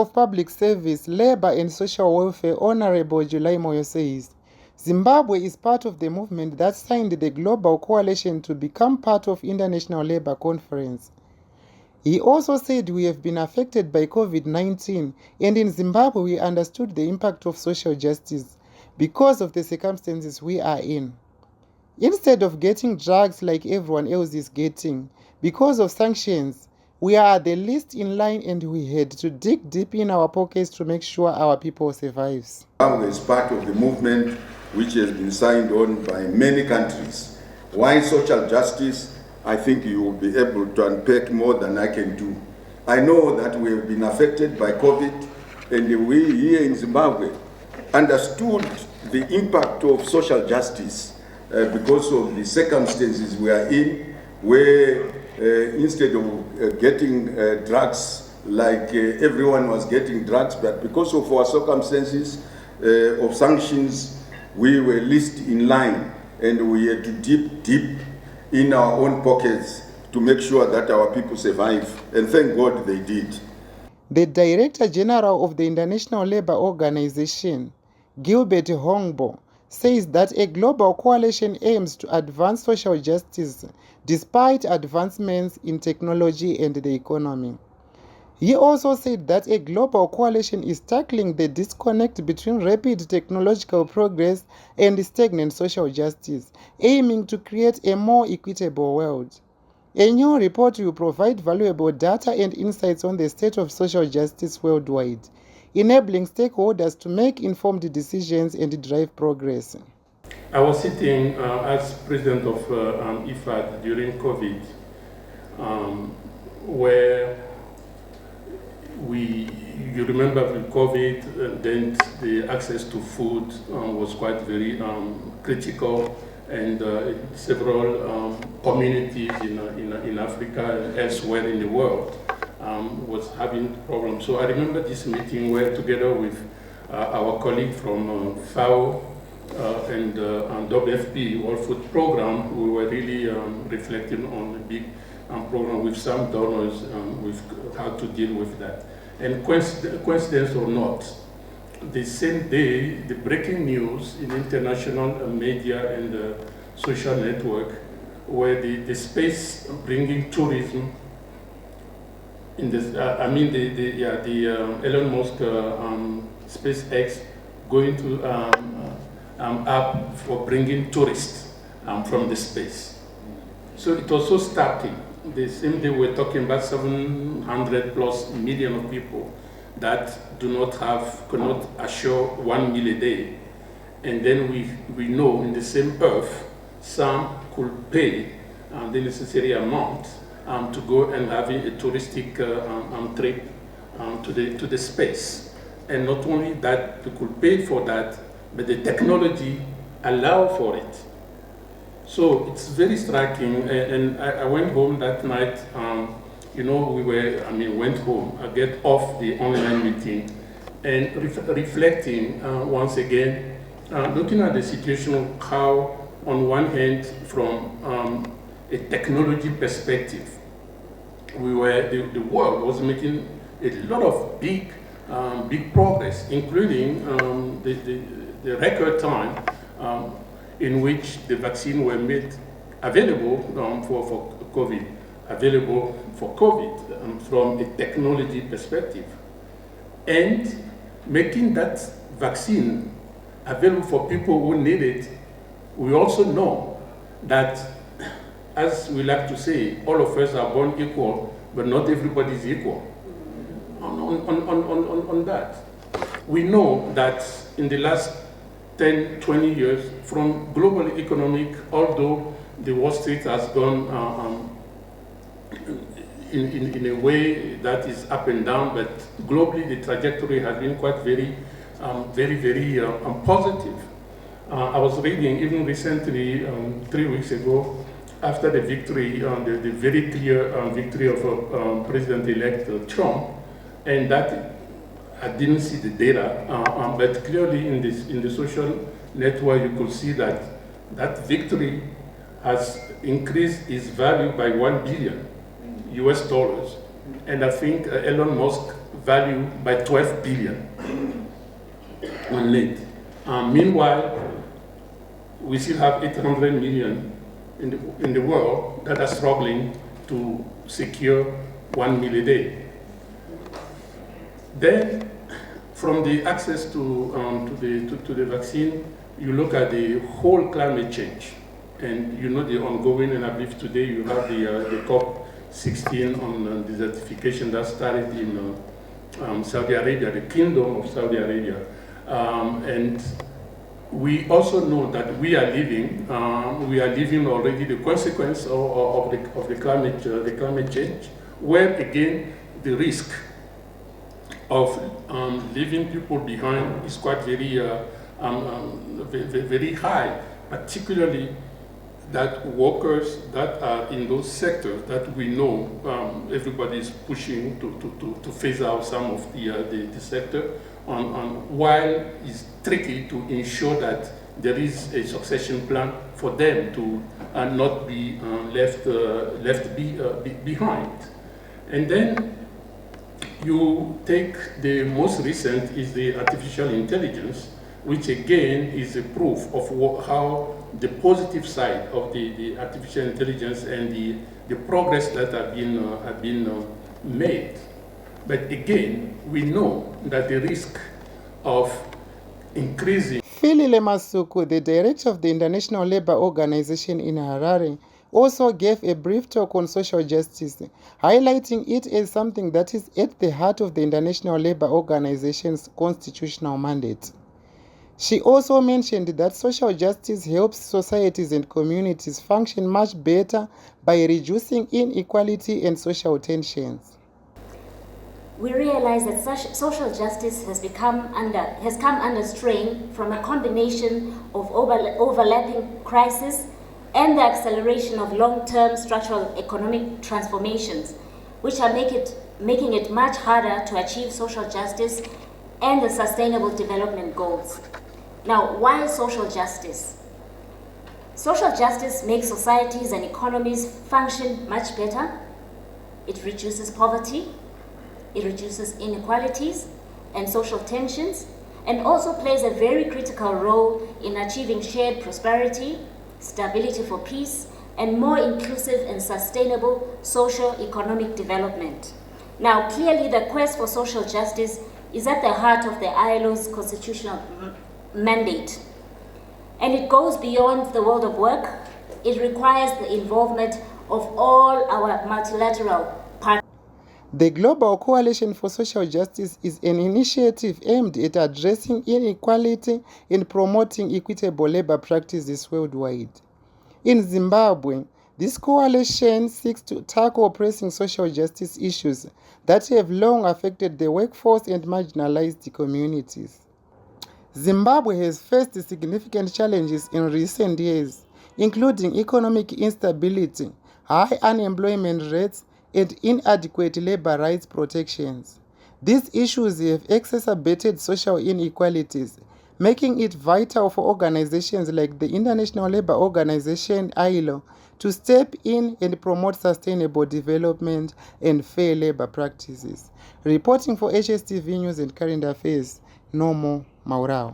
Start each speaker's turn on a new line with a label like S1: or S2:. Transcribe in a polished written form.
S1: of Public Service, Labour and Social Welfare, Honourable July Moyo says, Zimbabwe is part of the movement that signed the Global Coalition to become part of International Labour Conference. He also said we have been affected by COVID-19 and in Zimbabwe we understood the impact of social justice because of the circumstances we are in. Instead of getting drugs like everyone else is getting, because of sanctions, we are the least in line and we had to dig deep in our pockets to make sure our people survives.
S2: Zimbabwe is part of the movement which has been signed on by many countries. Why social justice? I think you will be able to unpack more than I can do. I know that we have been affected by COVID, and we here in Zimbabwe understood the impact of social justice because of the circumstances we are in, where instead of getting drugs like everyone was getting drugs, but because of our circumstances of sanctions, we were least in line, and we had to dip deep in our own pockets to make sure that our people survive, and thank God they did.
S1: The Director General of the International Labour Organization, Gilbert Hongbo, says that a global coalition aims to advance social justice despite advancements in technology and the economy. He also said that a global coalition is tackling the disconnect between rapid technological progress and stagnant social justice, aiming to create a more equitable world. A new report will provide valuable data and insights on the state of social justice worldwide, enabling stakeholders to make informed decisions and drive progress.
S3: I was sitting as president of IFAD during COVID, where you remember with COVID, then the access to food was quite very critical, and several communities in Africa and elsewhere in the world was having problems. So I remember this meeting where, together with our colleague from FAO and WFP, World Food Program, we were really reflecting on a big program with some donors with how to deal with that. And coincidence or not, the same day, the breaking news in international media and social network where the space bringing tourism in this, Elon Musk SpaceX going to up for bringing tourists from the space. So it was so starting. The same day we're talking about 700 plus million of people that cannot assure 1 meal a day. And then we know in the same earth, some could pay the necessary amount to go and having a touristic trip to the space. And not only that, they could pay for that, but the technology allow for it. So it's very striking, and I went home that night. Went home. I get off the online meeting, and reflecting once again, looking at the situation of how, on one hand, from a technology perspective, the world was making a lot of big progress, including the record time in which the vaccine were made available for COVID, from a technology perspective. And making that vaccine available for people who need it, we also know that, as we like to say, all of us are born equal, but not everybody is equal on that. We know that in the last 10, 20 years, from global economic, although the Wall Street has gone in a way that is up and down, but globally the trajectory has been quite very positive. I was reading even recently, 3 weeks ago, after the victory, the very clear victory of President-elect Trump, and that I didn't see the data, but clearly in the social network you could see that victory has increased its value by $1 billion US. And I think Elon Musk value by 12 billion on lead. Meanwhile, we still have 800 million in the world that are struggling to secure 1 meal a day. Then, from the access to the vaccine, you look at the whole climate change, and you know the ongoing, and I believe today you have the COP16 on desertification that started in Saudi Arabia, the Kingdom of Saudi Arabia, and we also know that we are living already the consequence of the climate change, where again the risk of leaving people behind is quite very high, particularly that workers that are in those sectors that we know everybody is pushing to phase out some of the sector, while it's tricky to ensure that there is a succession plan for them to not be left behind. And then you take the most recent is the artificial intelligence, which again is a proof of how the positive side of the artificial intelligence and the progress that have been made. But again, we know that the risk of increasing.
S1: Philile Masuku, the director of the International Labour Organization in Harare, also gave a brief talk on social justice, highlighting it as something that is at the heart of the International Labour Organization's constitutional mandate. She also mentioned that social justice helps societies and communities function much better by reducing inequality and social tensions.
S4: We realize that social justice has come under strain from a combination of overlapping crises and the acceleration of long-term structural economic transformations, which are making it much harder to achieve social justice and the sustainable development goals. Now, why social justice? Social justice makes societies and economies function much better. It reduces poverty, it reduces inequalities and social tensions, and also plays a very critical role in achieving shared prosperity, stability for peace, and more inclusive and sustainable socio-economic development. Now, clearly the quest for social justice is at the heart of the ILO's constitutional mandate, and it goes beyond the world of work. It requires the involvement of all our multilateral partners.
S1: The Global Coalition for Social Justice is an initiative aimed at addressing inequality and promoting equitable labor practices worldwide. In Zimbabwe, this coalition seeks to tackle pressing social justice issues that have long affected the workforce and marginalized communities. Zimbabwe has faced significant challenges in recent years, including economic instability, high unemployment rates, and inadequate labor rights protections. These issues have exacerbated social inequalities, making it vital for organizations like the International Labour Organization (ILO) to step in and promote sustainable development and fair labor practices. Reporting for HSTV News and Current Affairs, Nomo Maurao.